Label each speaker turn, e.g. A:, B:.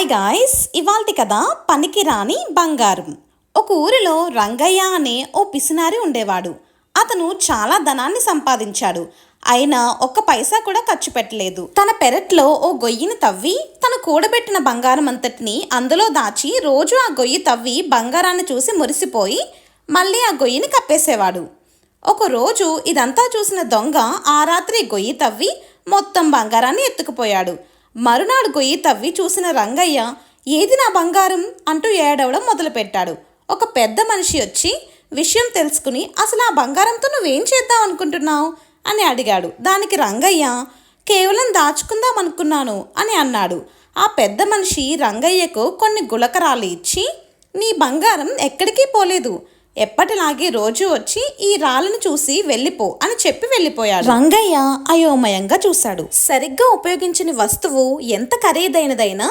A: Hi guys, ఇవాల్టి కథ పనికిరాని బంగారం. ఒక ఊరిలో రంగయ్య అనే ఓ పిసినారి ఉండేవాడు. అతను చాలా ధనాన్ని సంపాదించాడు. అయినా ఒక్క పైసా కూడా ఖర్చు పెట్టలేదు. తన పెరట్లో ఓ గొయ్యిని తవ్వి తను కూడబెట్టిన బంగారం అంతటిని అందులో దాచి రోజు ఆ గొయ్యి తవ్వి బంగారాన్ని చూసి మురిసిపోయి మళ్ళీ ఆ గొయ్యిని కప్పేసేవాడు. ఒకరోజు ఇదంతా చూసిన దొంగ ఆ రాత్రి గొయ్యి తవ్వి మొత్తం బంగారాన్ని ఎత్తుకుపోయాడు. మరునాడు గొయ్యి తవ్వి చూసిన రంగయ్య ఏది నా బంగారం అంటూ ఏడవడం మొదలుపెట్టాడు. ఒక పెద్ద మనిషి వచ్చి విషయం తెలుసుకుని అసలు ఆ బంగారంతో నువ్వేం చేద్దాం అనుకుంటున్నావు అని అడిగాడు. దానికి రంగయ్య కేవలం దాచుకుందాం అనుకున్నాను అని అన్నాడు. ఆ పెద్ద మనిషి రంగయ్యకు కొన్ని గులకరాలు ఇచ్చి నీ బంగారం ఎక్కడికి పోలేదు, ఎప్పటిలాగే రోజు వచ్చి ఈ రాళ్ళను చూసి వెళ్ళిపో అని చెప్పి వెళ్ళిపోయాడు. రంగయ్య అయోమయంగా చూశాడు. సరిగ్గా ఉపయోగించిన వస్తువు ఎంత ఖరీదైనదైనా